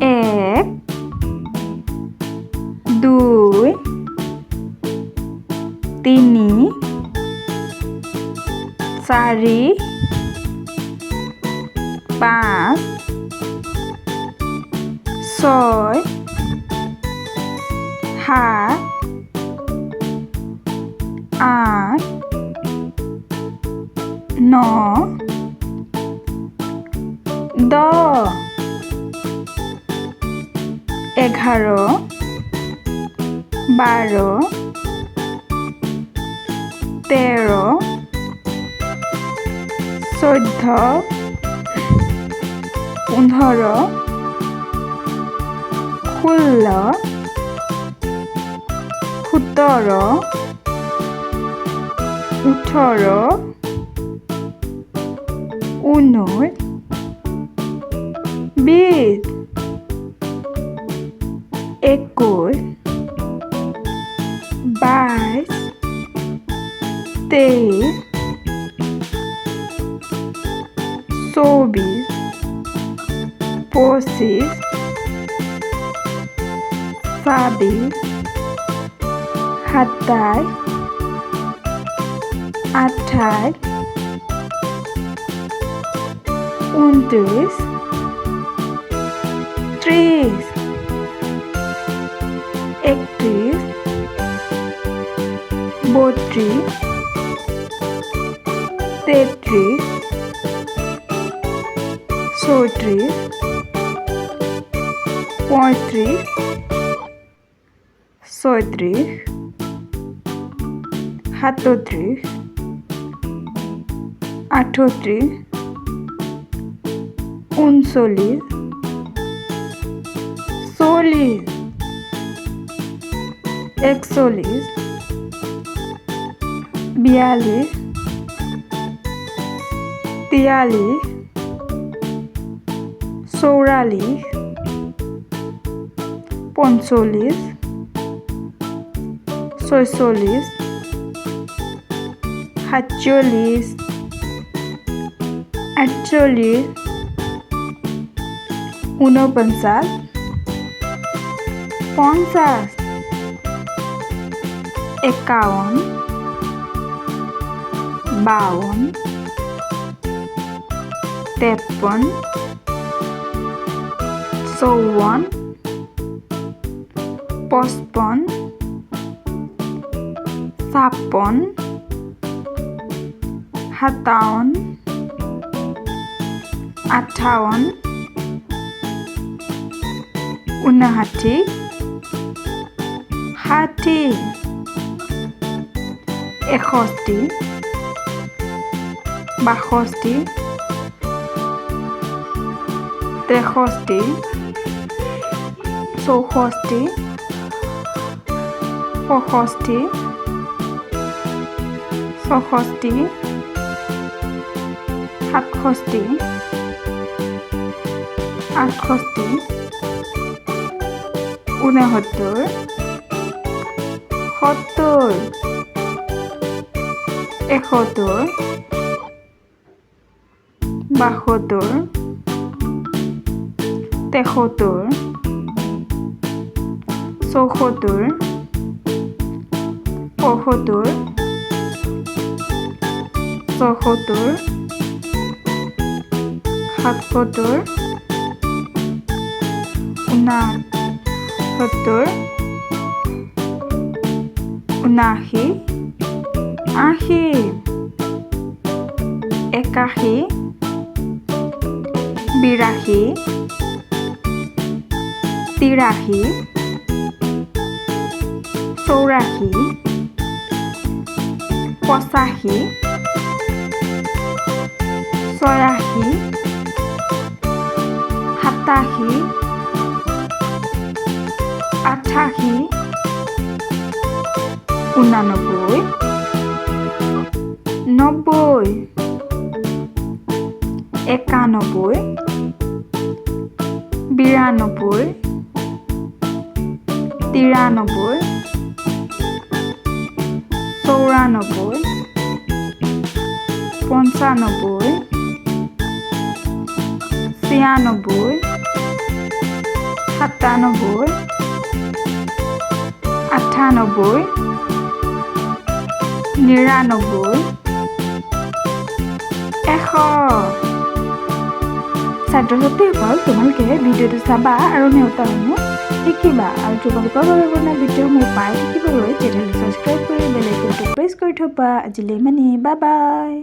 এক, দুই, তিনি, চাৰি, পাঁচ, ছয়, সাত, আঠ, ন, 10, 11, 12, 13, 14, 15, 16, 17, 18, 19, 20, 21, 22, 23, 24, 25, 26, 27, 28, 29, 30, 31, 32, 33, 34, 35, 36, 37, 38, 39, 40, 41, 42, 43, 44, 45, 46, 47, 48, 49, 50, 51, 52, 53, 54, 55, 56, 57, 58, 59, 60, 61, 62, 63, 64, 65, 66, 67, 68, 69, 70, 71, 72, 73, 74, 75, 76, 77, 79, 80, 81, 82, 83, 84, 85, 86, 87, 88, 89, 90, 91, 92, 93, 94, 95, 96, 97 98 99 100 ছাত্ৰ-ছাত্ৰীসকল তোমালোকে ভিডিঅ'টো চাবা আৰু নেওতাসমূহ শিকিবা আৰু তোমালোকৰ বাবে বনোৱা ভিডিঅ'সমূহ পাই থাকিবলৈ চেনেলটো ছাবস্ক্ৰাইব কৰি বেল আইকনটো প্ৰেছ কৰি থবা আজিলৈ মানে বাই বাই